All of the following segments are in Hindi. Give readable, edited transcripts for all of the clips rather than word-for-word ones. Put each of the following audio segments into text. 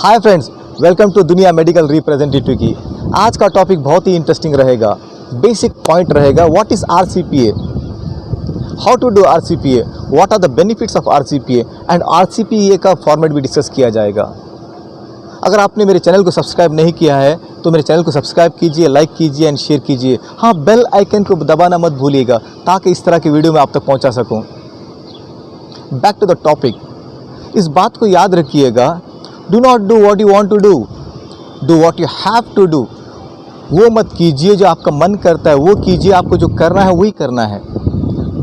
हाय फ्रेंड्स, वेलकम टू दुनिया मेडिकल रिप्रेजेंटेटिव की। आज का टॉपिक बहुत ही इंटरेस्टिंग रहेगा। बेसिक पॉइंट रहेगा, what is RCPA, how to do RCPA, what are the benefits of RCPA and RCPA का फॉर्मेट भी डिस्कस किया जाएगा। अगर आपने मेरे चैनल को सब्सक्राइब नहीं किया है तो मेरे चैनल को सब्सक्राइब कीजिए, लाइक कीजिए एंड शेयर कीजिए। हाँ, बेल आइकन को दबाना मत भूलिएगा ताकि इस तरह की वीडियो मैं आप तक पहुंचा सकूं। बैक टू द टॉपिक, इस बात को याद रखिएगा, do not do what you want to do what you have to do. वो मत कीजिए जो आपका मन करता है, वो कीजिए, आपको जो करना है वही करना है।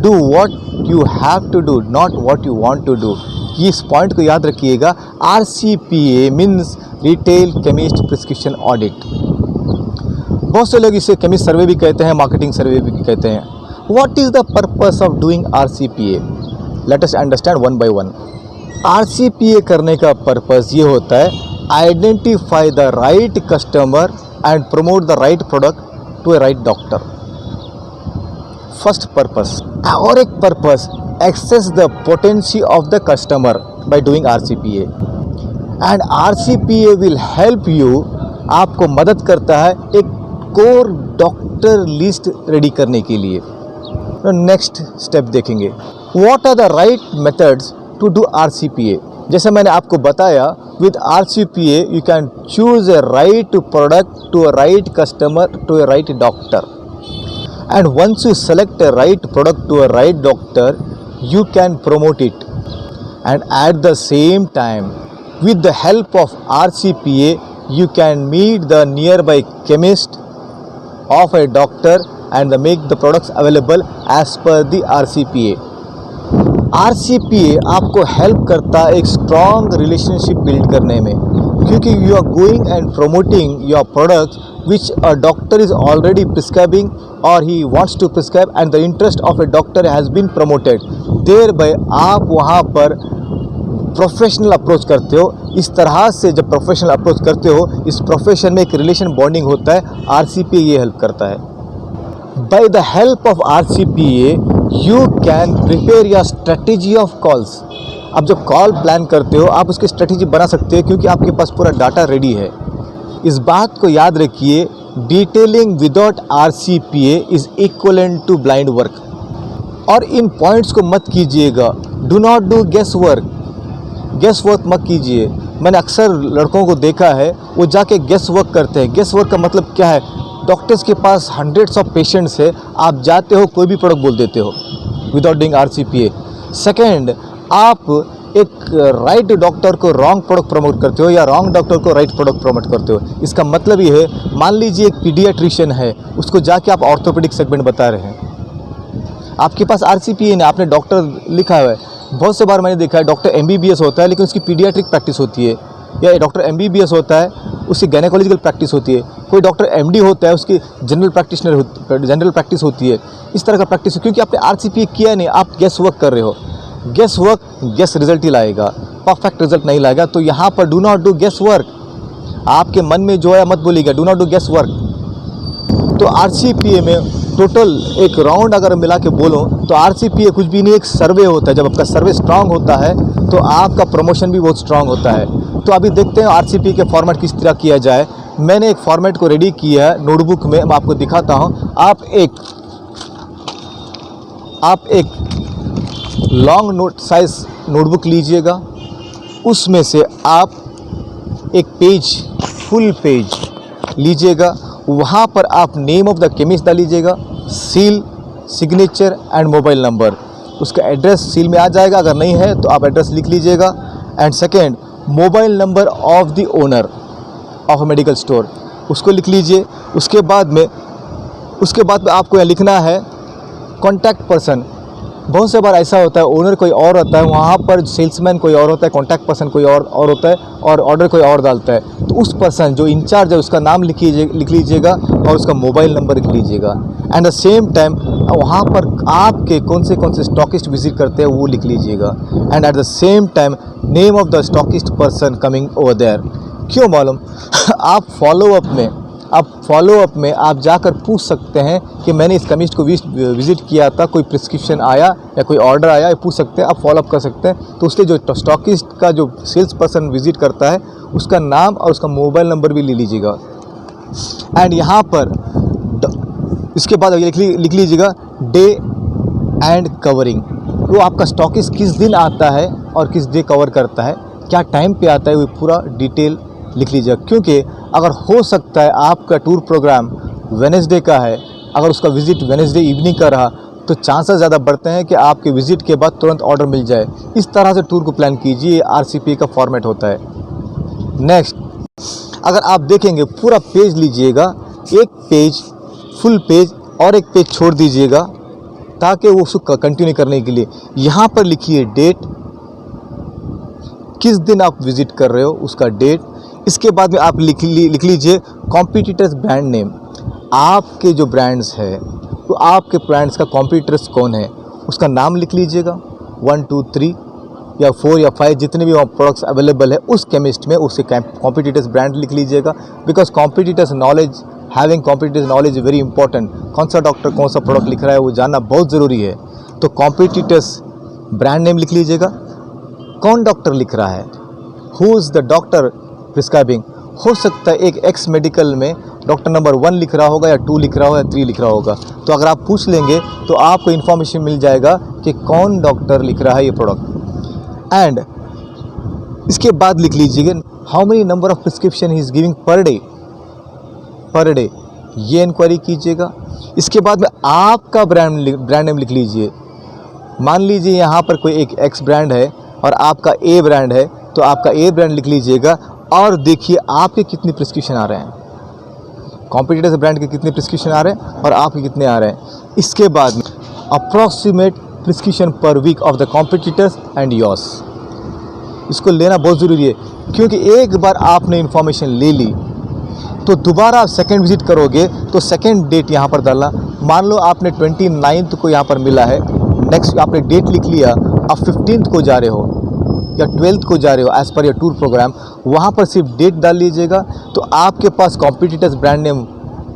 Do what you have to do, not what you want to do. इस पॉइंट को याद रखिएगा। RCPA means retail chemist prescription audit. बहुत से लोग इसे केमिस्ट सर्वे भी कहते हैं, मार्केटिंग सर्वे भी कहते हैं। What is the purpose of doing RCPA? Let us understand one by one. RCPA करने का पर्पस ये होता है, identify the right customer and promote the right product to a right doctor. First purpose. और एक purpose, access the potential of the customer by doing RCPA and RCPA will help you, आपको मदद करता है एक कोर डॉक्टर लिस्ट रेडी करने के लिए। नेक्स्ट स्टेप देखेंगे, what are the right methods to do RCPA। जैसे मैंने आपको बताया, with RCPA you can choose a right product to a right customer to a right doctor, and once you select a right product to a right doctor you can promote it, and at the same time with the help of RCPA you can meet the nearby chemist of a doctor and make the products available as per the RCPA. RCPA आपको हेल्प करता है एक स्ट्रॉन्ग रिलेशनशिप बिल्ड करने में, क्योंकि you are going and promoting your products which a doctor is already prescribing or he wants to prescribe and the interest of a doctor has been promoted. thereby आप वहाँ पर प्रोफेशनल अप्रोच करते हो। इस तरह से जब प्रोफेशनल अप्रोच करते हो, इस प्रोफेशन में एक रिलेशन बॉन्डिंग होता है। RCPA ये हेल्प करता है। By the help of RCPA you can prepare your strategy of calls. अब जब कॉल प्लान करते हो आप उसकी स्ट्रेटेजी बना सकते हो, क्योंकि आपके पास पूरा डाटा रेडी है। इस बात को याद रखिए, detailing without RCPA is equivalent to blind work. और इन पॉइंट्स को मत कीजिएगा, do not do guess work मत कीजिए। मैंने अक्सर लड़कों को देखा है, वो जाके गेस वर्क करते हैं। गेस वर्क का मतलब क्या है? डॉक्टर्स के पास हंड्रेड्स ऑफ पेशेंट्स है, आप जाते हो कोई भी प्रोडक्ट बोल देते हो विदाउट डूइंग RCPA। सेकेंड, आप एक राइट डॉक्टर को रॉन्ग प्रोडक्ट प्रमोट करते हो या रॉन्ग डॉक्टर को राइट प्रोडक्ट प्रमोट करते हो। इसका मतलब ये है, मान लीजिए एक पीडियाट्रिशियन है, उसको जाके आप ऑर्थोपेडिक सेगमेंट बता रहे हैं। आपके पास RCPA नहीं, आपने डॉक्टर लिखा हुआ है। बहुत से बार मैंने देखा है, डॉक्टर MBBS होता है लेकिन उसकी पीडियाट्रिक प्रैक्टिस होती है, या डॉक्टर MBBS होता है उसकी गायनेकोलॉजिकल प्रैक्टिस होती है। कोई डॉक्टर MD होता है, उसकी जनरल प्रैक्टिस होती है। इस तरह का प्रैक्टिस है, क्योंकि आपने RCPA किया नहीं, आप गेस वर्क कर रहे हो। गेस वर्क गेस रिजल्ट ही लाएगा, परफेक्ट रिजल्ट नहीं लाएगा। तो यहाँ पर do not do guess work. आपके मन में जो है मत बोलिएगा, do not do guess work. तो RCPA में टोटल एक राउंड अगर मिला के बोलो तो RCPA कुछ भी नहीं, एक सर्वे होता है। जब आपका सर्वे स्ट्रांग होता है तो आपका प्रमोशन भी बहुत स्ट्रांग होता है। तो अभी देखते हैं RCPA के फॉर्मेट किस तरह किया जाए। मैंने एक फॉर्मेट को रेडी किया है नोटबुक में, मैं आपको दिखाता हूँ। आप एक लॉन्ग नोट साइज नोटबुक लीजिएगा, उसमें से आप एक पेज, फुल पेज लीजिएगा। वहाँ पर आप नेम ऑफ द केमिस्ट डालीजिएगा, seal, signature and mobile number. उसका एड्रेस सील में आ जाएगा, अगर नहीं है तो आप एड्रेस लिख लीजिएगा। And second, mobile number of the owner of a medical store, उसको लिख लीजिए। उसके बाद में आपको यहाँ लिखना है कॉन्टैक्ट पर्सन। बहुत से बार ऐसा होता है, ओनर कोई और होता है, वहाँ पर सेल्समैन कोई और होता है, कॉन्टैक्ट पर्सन कोई और होता है, और ऑर्डर कोई और डालता है। तो उस पर्सन जो इंचार्ज है उसका नाम लिख लीजिएगा और उसका मोबाइल नंबर लिख लीजिएगा। एंड द सेम टाइम वहाँ पर आपके कौन से स्टॉकिस्ट विजिट करते हैं वो लिख लीजिएगा। And at the same time name of the stockist person coming over there. क्यों मालूम? आप फॉलोअप में अब फॉलोअप में आप जाकर पूछ सकते हैं कि मैंने इस केमिस्ट को विज़िट किया था, कोई प्रिस्क्रिप्शन आया या कोई ऑर्डर आया, ये पूछ सकते हैं, आप फॉलोअप कर सकते हैं। तो उसके जो स्टॉकिस्ट का जो सेल्स पर्सन विज़िट करता है उसका नाम और उसका मोबाइल नंबर भी ले लीजिएगा। एंड यहाँ पर इसके बाद लिख लीजिएगा डे एंड कवरिंग। वो आपका स्टॉकिस्ट किस दिन आता है और किस डे कवर करता है, क्या टाइम पे आता है, वो पूरा डिटेल लिख लीजिएगा। क्योंकि अगर हो सकता है आपका टूर प्रोग्राम वेडनेसडे का है, अगर उसका विज़िट वेडनेसडे इवनिंग का रहा तो चांसेस ज़्यादा बढ़ते हैं कि आपके विज़िट के बाद तुरंत ऑर्डर मिल जाए। इस तरह से टूर को प्लान कीजिए, ये RCPA का फॉर्मेट होता है। नेक्स्ट, अगर आप देखेंगे पूरा पेज लीजिएगा, एक पेज फुल पेज और एक पेज छोड़ दीजिएगा ताकि वो उसको कंटिन्यू करने के लिए यहाँ पर लिखिए डेट, किस दिन आप विज़िट कर रहे हो उसका डेट। इसके बाद में आप लिख लीजिए कॉम्पिटिटर्स ब्रांड नेम। आपके जो ब्रांड्स है तो आपके ब्रांड्स का कॉम्पिटिटर्स कौन है उसका नाम लिख लीजिएगा, 1 2 3 या 4 या 5 जितने भी प्रोडक्ट्स अवेलेबल है उस केमिस्ट में उससे कॉम्पिटिटर्स ब्रांड लिख लीजिएगा। Because competitors knowledge, having competitors knowledge is very important. कौन सा डॉक्टर कौन सा प्रोडक्ट लिख रहा है वो जानना बहुत ज़रूरी है। तो कॉम्पिटिटर्स ब्रांड नेम लिख लीजिएगा, कौन डॉक्टर लिख रहा है, who is the doctor prescribing. हो सकता है एक एक्स मेडिकल में डॉक्टर नंबर 1 लिख रहा होगा या 2 लिख रहा होगा या 3 लिख रहा होगा। तो अगर आप पूछ लेंगे तो आपको इन्फॉर्मेशन मिल जाएगा कि कौन डॉक्टर लिख रहा है ये प्रोडक्ट। एंड इसके बाद लिख लीजिएगा how many number of prescription he is giving per day, ये इंक्वायरी कीजिएगा। इसके बाद में आपका ब्रांड नेम लिख लीजिए। मान लीजिए यहाँ पर कोई एक एक्स ब्रांड है और आपका ए ब्रांड है, तो आपका ए ब्रांड लिख लीजिएगा और देखिए आपके कितने प्रिस्क्रिप्शन आ रहे हैं, कॉम्पिटिटर्स ब्रांड के कितने प्रिस्क्रिप्शन आ रहे हैं और आपके कितने आ रहे हैं। इसके बाद में approximate prescription per week of the competitors and yours, इसको लेना बहुत ज़रूरी है। क्योंकि एक बार आपने इन्फॉर्मेशन ले ली तो दोबारा आप सेकेंड विजिट करोगे तो सेकेंड डेट यहाँ पर डालना। मान लो आपने 29 को यहाँ पर मिला है, नेक्स्ट आपने डेट लिख लिया, आप 15 को जा रहे हो या 12 को जा रहे हो as per your tour programme, वहाँ पर सिर्फ डेट डाल लीजिएगा। तो आपके पास कॉम्पिटिटर्स ब्रांड नेम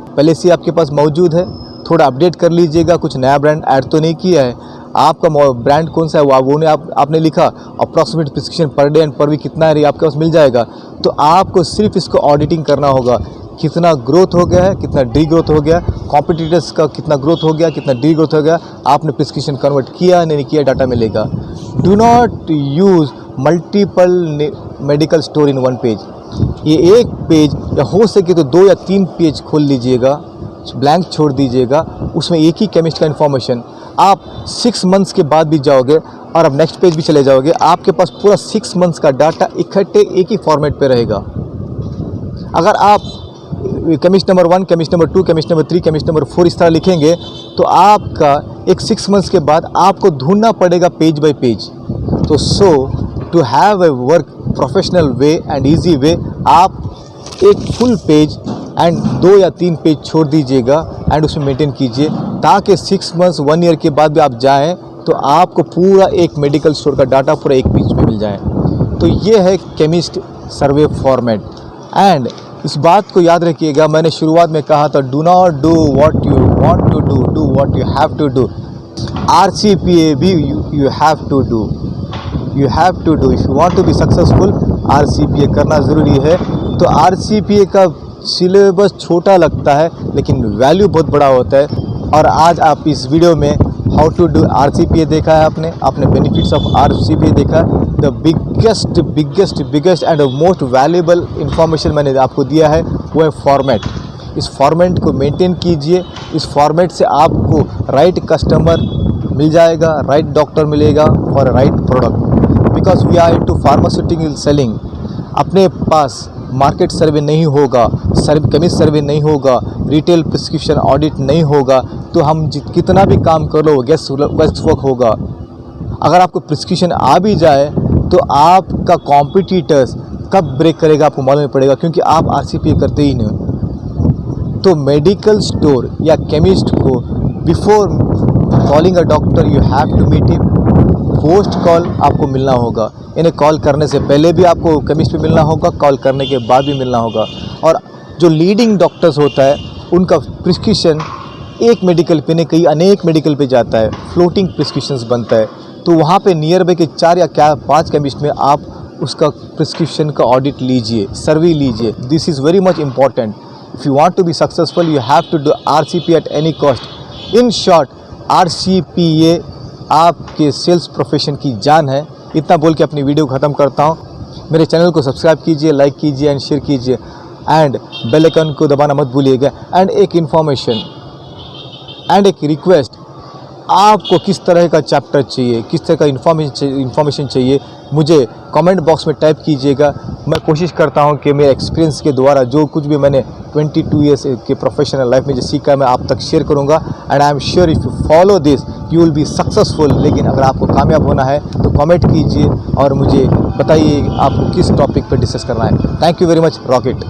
पहले से आपके पास मौजूद है, थोड़ा अपडेट कर लीजिएगा, कुछ नया ब्रांड ऐड तो नहीं किया है। आपका ब्रांड कौन सा है वो आपने लिखा, approximate prescription per day and per week कितना है आपके पास मिल जाएगा। तो आपको सिर्फ इसको ऑडिटिंग करना होगा, कितना ग्रोथ हो गया है, कितना डी ग्रोथ हो गया, कॉम्पिटिटर्स का कितना ग्रोथ हो गया, कितना डी ग्रोथ हो गया, आपने प्रिस्क्रिप्शन कन्वर्ट किया नहीं किया, डाटा मिलेगा। Do not use multiple medical store in one page. ये एक पेज या हो सके तो 2 या 3 पेज खोल लीजिएगा, ब्लैंक छोड़ दीजिएगा, उसमें एक ही केमिस्ट का इन्फॉर्मेशन। आप 6 मंथ्स के बाद भी जाओगे और अब नेक्स्ट पेज भी चले जाओगे, आपके पास पूरा 6 मंथ्स का डाटा इकट्ठे एक ही फॉर्मेट पे रहेगा। अगर आप chemist number 1, chemist number 2, chemist number 3, chemist number 4 इस तरह लिखेंगे तो आपका एक 6 मंथ्स के बाद आपको ढूंढना पड़ेगा पेज बाय पेज। तो to have a work professional way and easy way, आप एक फुल पेज एंड 2 या 3 पेज छोड़ दीजिएगा एंड उसमें मेंटेन कीजिए, ताकि 6 मंथ्स 1 ईयर के बाद भी आप जाएं तो आपको पूरा एक मेडिकल स्टोर का डाटा पूरा एक पेज में मिल जाए। तो ये है केमिस्ट सर्वे फॉर्मेट। एंड इस बात को याद रखिएगा, मैंने शुरुआत में कहा था do not do what you want to do what you have to do. RCPA भी you have to do, you have to do. If you want to be successful RCPA करना ज़रूरी है। तो RCPA का सिलेबस छोटा लगता है लेकिन वैल्यू बहुत बड़ा होता है। और आज आप इस वीडियो में हाउ टू डू RCPA देखा है, आपने बेनिफिट्स ऑफ RCPA देखा है। The biggest and most valuable information मैंने आपको दिया है वो है फॉर्मेट। इस फॉर्मेट को मेंटेन कीजिए, इस फॉर्मेट से आपको राइट कस्टमर मिल जाएगा, राइट डॉक्टर मिलेगा और right product. Because we are into pharmaceutical selling. अपने पास मार्केट सर्वे नहीं होगा, केमिस्ट सर्वे नहीं होगा, रिटेल प्रिस्क्रिप्शन ऑडिट नहीं होगा तो हम कितना भी काम कर लो गेस वर्क होगा। अगर आपको प्रिस्क्रिप्शन आ भी जाए तो आपका कॉम्पिटिटर्स कब ब्रेक करेगा आपको मालूम नहीं पड़ेगा, क्योंकि आप RCPA करते ही नहीं। तो मेडिकल स्टोर या केमिस्ट को before calling a doctor you have to meet him. Post call आपको मिलना होगा, इन्हें कॉल करने से पहले भी आपको केमिस्ट पे मिलना होगा, कॉल करने के बाद भी मिलना होगा। और जो लीडिंग डॉक्टर्स होता है उनका प्रिस्क्रिप्शन एक मेडिकल पे नहीं कई अनेक मेडिकल पे जाता है, फ्लोटिंग प्रिस्क्रिप्शंस बनता है। तो वहाँ पे नियर बाई के 4 या 5 केमिस्ट में आप उसका प्रिस्क्रिप्शन का ऑडिट लीजिए, सर्वे लीजिए। This is very much important. If you want to be successful you have to do RCPA at any cost. In short RCPA आपके सेल्स प्रोफेशन की जान है। इतना बोल के अपनी वीडियो ख़त्म करता हूँ। मेरे चैनल को सब्सक्राइब कीजिए, लाइक कीजिए एंड शेयर कीजिए एंड बेल आइकन को दबाना मत भूलिएगा। एंड एक इन्फॉर्मेशन एंड एक रिक्वेस्ट, आपको किस तरह का चैप्टर चाहिए, किस तरह का इन्फॉर्मेशन चाहिए, मुझे कमेंट बॉक्स में टाइप कीजिएगा। मैं कोशिश करता हूं कि मेरे एक्सपीरियंस के द्वारा जो कुछ भी मैंने 22 ईयर्स के प्रोफेशनल लाइफ में जो सीखा है मैं आप तक शेयर करूंगा। And I am sure if you follow this you will be successful. लेकिन अगर आपको कामयाब होना है तो कमेंट कीजिए और मुझे बताइए आपको किस टॉपिक पर डिस्कस करना है। Thank you very much. Rocket.